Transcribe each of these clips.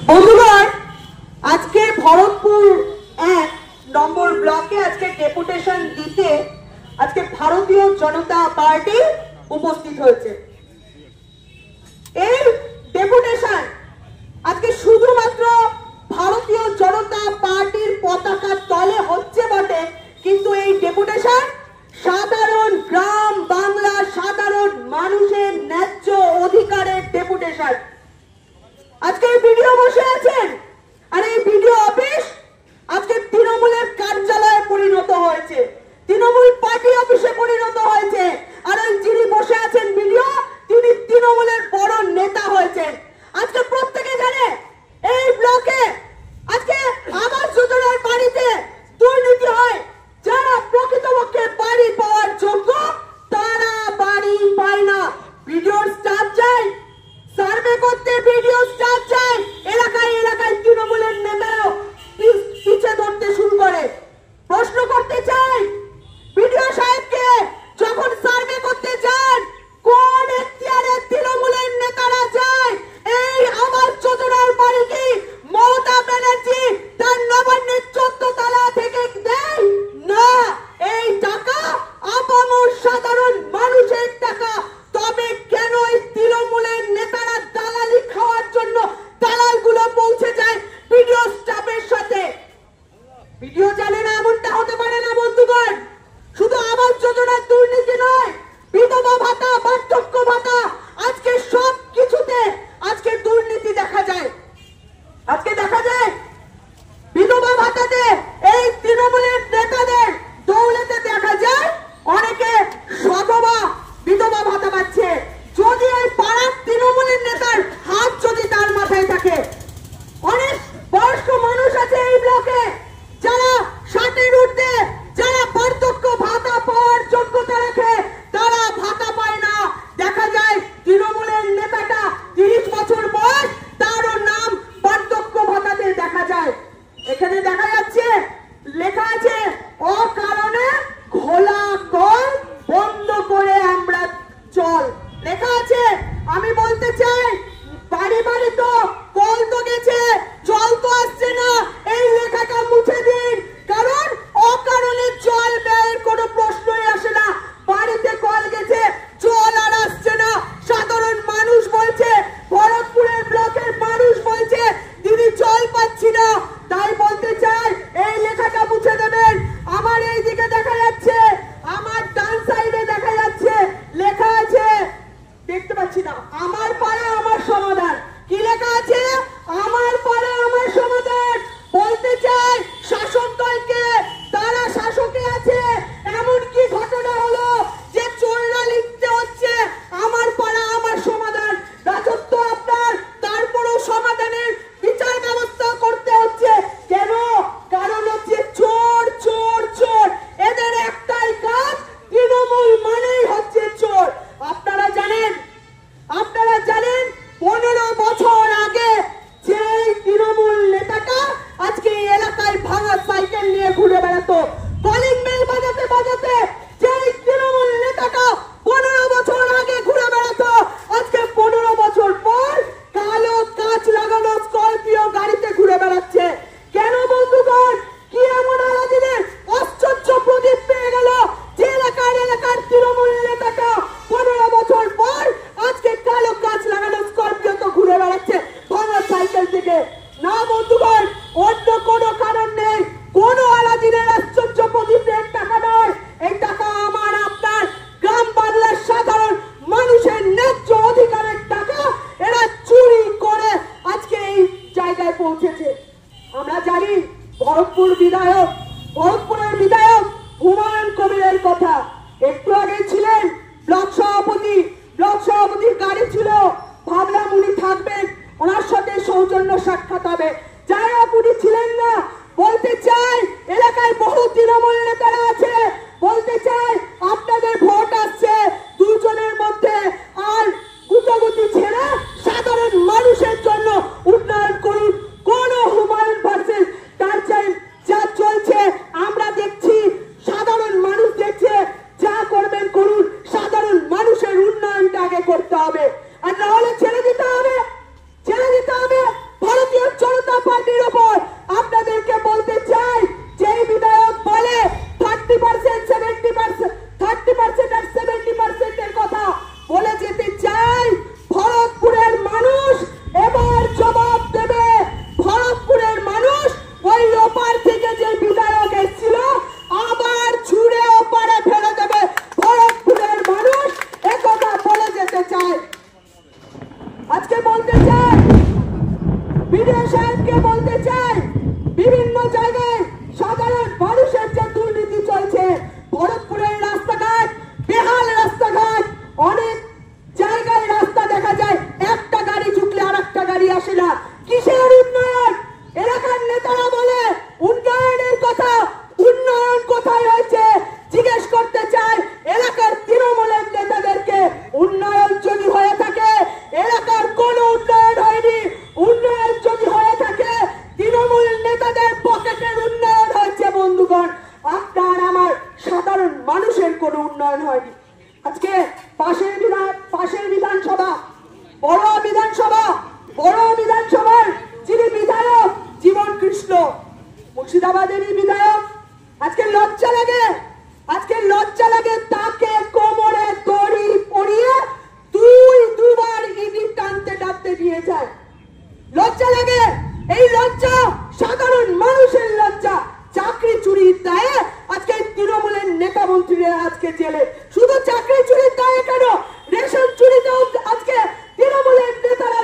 বন্ধুগণ, আজকে ভরতপুর 1 নম্বর ব্লকে আজকে ডেপুটেশন দিতে আজকে ভারতীয় জনতা পার্টি উপস্থিত হয়েছে। এই ডেপুটেশন আজকে শুধুমাত্র ভারতীয় জনতা পার্টির পতাকার তলে হচ্ছে বটে, কিন্তু এই ডেপুটেশন সাধারণ গ্রাম বাংলা সাধারণ মানুষের ন্যায্য অধিকারের ডেপুটেশন। আজকে ভিডিও বসে আছেন আর এই ভিডিও অফিস আজকে তৃণমূলের কার্যালয়ে পরিণত হয়েছে, তৃণমূল পার্টি অফিসে পরিণত হয়েছে। আর ওই যিনি বসে আছেন ভিডিও, তিনি তৃণমূলের বড় নেতা হয়েছেন। আজকে প্রত্যেকে জানে এই ব্লকে আজকে আবাস যোজনার বাড়িতে দুর্নীতি হয়। যারা প্রকৃতপক্ষে বাড়ি পাওয়ার যোগ্য তারা বাড়ি পায় না। ভিডিওর স্টাফ চাই, সার্ভে করতে ভিডিও স্টাফ চাই। এলাকায় এলাকায় তৃণমূলের নেতারাও পিছে ধরতে শুরু করে। প্রশ্ন করতে চাই ভিডিও সাহেবকে, যখন সার্ভে করতে যান কোন এখতিয়ারে তৃণমূলের নেতারা যায়? এই আবাস যোজনার বাড়ি কি মমতা ব্যানার্জি তার নবান্নের 14 তলা থেকে দেয়? না, এই টাকা আপামর সাধারণ মানুষের টাকা। তবে কেন এই তৃণমূলের নেতারা দালালি খাওয়ার জন্য দালালগুলো পৌঁছে যায় ভিডিও স্টাফের সাথে? ভিডিও জানে না এমনটা হতে পারে না বন্ধুগণ। শুধু আবাস যোজনার দুর্নীতি নয়, বিধবা ভাতা বার্ধক্য ভাতা আজকে সব কিছুতে আজকে দুর্নীতি দেখা যায়। আজকে দেখা যায় বিধবা ভাতাতে এই তৃণমূলের নেতাদের দৌলতে দেখা যায় অনেকে সধবা বিধবা ভাতা পাচ্ছে। যদি এই পাড়ার তৃণমূলের নেতার হাত যদি তার মাথায় থাকে, অনেক বয়স্ক মানুষ আছে এই ব্লকে যারা 60-এর ঊর্ধ্বে, যারা বার্ধক্য ভাতা পাওয়ার যোগ্যতা রাখে, তারা ভাতা পায় না। দেখা যায় তৃণমূলের নেতাটা 30 বছর বয়স, তারও নাম বার্ধক্য ভাতাতে দেখা যায়। এখানে দেখা যাচ্ছে লেখা আছে অকারণে ঘোলা কল বন্ধ করে আমরা চল, লেখা আছে। আমি বলতে চাই বাড়ি বাড়ি তো কল তো গেছে, জল তো আসছে না। এই লেখাটা মুছে দিন, কারণ অকারণে জল ব্যয়ের কোনো প্রশ্নই আসে না। বাড়িতে কল গেছে, জল আর আসছে না। সাধারণ মানুষ বলছে, ভরতপুরের ব্লকের মানুষ বলছে দিদি জল পাচ্ছি না। তাই বলতে চাই এই লেখাটা মুছে দেবেন। আমার এই দিকে দেখা যাচ্ছে, আমার ডান সাইডে দেখা যাচ্ছে লেখা আছে, দেখতে পাচ্ছি না, আমার পাড়া আমার সমাধান। কি লেখা আছে? আমার পাড়া আমার সমাধান। বলতে চাই শাসক দলকে, তারা শাসকে আছে। এমন কি ঘটনা হলো যে চোররা লিখতে হচ্ছে আমার পাড়া আমার সমাধান? রাজত্ব আপনার, তারপরেও সমাধানের বিচার ব্যবস্থা করতে হচ্ছে কেন? কারণ হচ্ছে চোর চোর চোর, এদের একটাই কাজ, তৃণমূল মানেই হচ্ছে চোর। আপনারা জানেন 15 বছর আগে যে তৃণমূল নেতাটা আজকে এলাকায় ভাঙা সাইকেল নিয়ে ঘুরে বেড়াতো, কলিং বেল বাজাতে বাজাতে যে তৃণমূল নেতাটা 15 বছর আগে ঘুরে বেড়াতো, আজকে 15 বছর পর কালো কাঁচ লাগানো স্করপিও গাড়িতে ঘুরে বেড়াচ্ছে। কেন বন্ধুগণ? কি এমন আলাদিনের আশ্চর্য প্রদীপ পেয়ে গেল যে এলাকার তৃণমূল নেতাটা 15 বছর পর আজকে কালো কাঁচ লাগানো স্করপিও তো ঘুরে বেড়াচ্ছে ভাঙা সাইকেল থেকে? না বন্ধুগণ, অন্য কোনো কারণ নেই। কোন আলাদিনের আশ্চর্য প্রদীপের টাকা নয়, এই টাকা আমার আপনার গ্রাম বাংলার সাধারণ মানুষের ন্যায্য অধিকারের টাকা। এরা চুরি করে আজকে এই জায়গায় পৌঁছেছে। আমরা জানি ভরতপুরের বিধায়ক হুমায়ুন কবিরের কথা। একটু আগে ছিলেন ব্লক সভাপতির গাড়ি ছিল, ভাবলাম উনি থাকবেন, ওনার সাথে সৌজন্য সাক্ষাৎ হবে। যাই হোক, উনি ছিলেন না। বলতে চাই এলাকায় বহু তৃণমূল নেতারা আছে, বলতে চাই আপনাদের ভোট আসছে দুজনের মধ্যে, আর গুটাগুটি ছেড়ে সাধারণ মানুষের জন্য উন্নয়ন করুন। কোন হুমায়ুন ভার্সেস তার চাই যা চলছে আমরা দেখছি, সাধারণ মানুষ দেখছে। যা করবেন করুন, সাধারণ মানুষের উন্নয়নটা আগে করতে হবে, আর না হলে ছেড়ে দিতে হবে ভারতীয় বিডিও সাহেবকে বলতে চাই, বিভিন্ন জায়গায় সাধারণ মানুষের যে দুর্নীতি চলছে, ভরতপুরের রাস্তাঘাট, বেহাল রাস্তাঘাট, অনেক জায়গায় রাস্তা দেখা যায় একটা গাড়ি ঢুকলে আর একটা গাড়ি আসে না। কিসের উন্নয়ন? এলাকার নেতারা বলে উন্নয়নের কথা, উন্নয়ন কোথায় হয়েছে জিজ্ঞেস করতে চাই এলাকার তৃণমূলের নেতাদেরকে। উন্নয়ন যদি হয়ে থাকে, এলাকার কোনো উন্নয়ন হয়নি। উন্নয়ন যদি হয়ে থাকে, তৃণমূল নেতাদের পকেটের উন্নয়ন হয়েছে। বন্ধুগণ, আপনার আমার সাধারণ মানুষের কোনো উন্নয়ন হয়নি। আজকে পাশের বিধানসভা, বড় বিধানসভার যিনি বিধায়ক জীবন কৃষ্ণ, মুর্শিদাবাদেরই বিধায়ক, আজকে লজ্জা লাগে তাকে কোমরে দড়ি পরিয়ে দুবার ইডি টানতে দিয়ে যায়। লজ্জা লাগে। এই লজ্জা সাধারণ মানুষের লজ্জা। চাকরি চুরির দায়ে আজকে তৃণমূলের নেতা মন্ত্রীরা আজকে জেলে। শুধু চাকরি চুরির দায়ে কেন, রেশন চুরিতেও আজকে তৃণমূলের নেতারা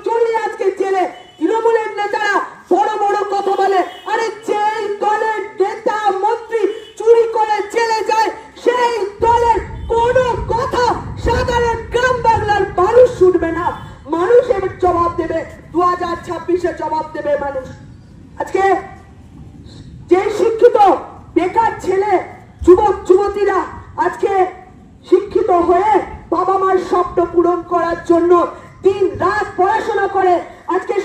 জড়িয়ে আজকে জেলে। তৃণমূলের নেতারা বড় বড় কথা বলে, আরে যেই দলের নেতা মন্ত্রী চুরি করে জেলে যায়, সেই দলের কোনো কথা সাধারণ গ্রাম বাংলার মানুষ শুনবে না। মানুষ এর জবাব দেবে, 2026-এ জবাব দেবে মানুষ। আজকে যে শিক্ষিত বেকার ছেলে, যুবক যুবতীরা আজকে শিক্ষিত হয়ে বাবা মার স্বপ্ন পূরণ করার জন্য দিন রাত পড়াশোনা করে আজকে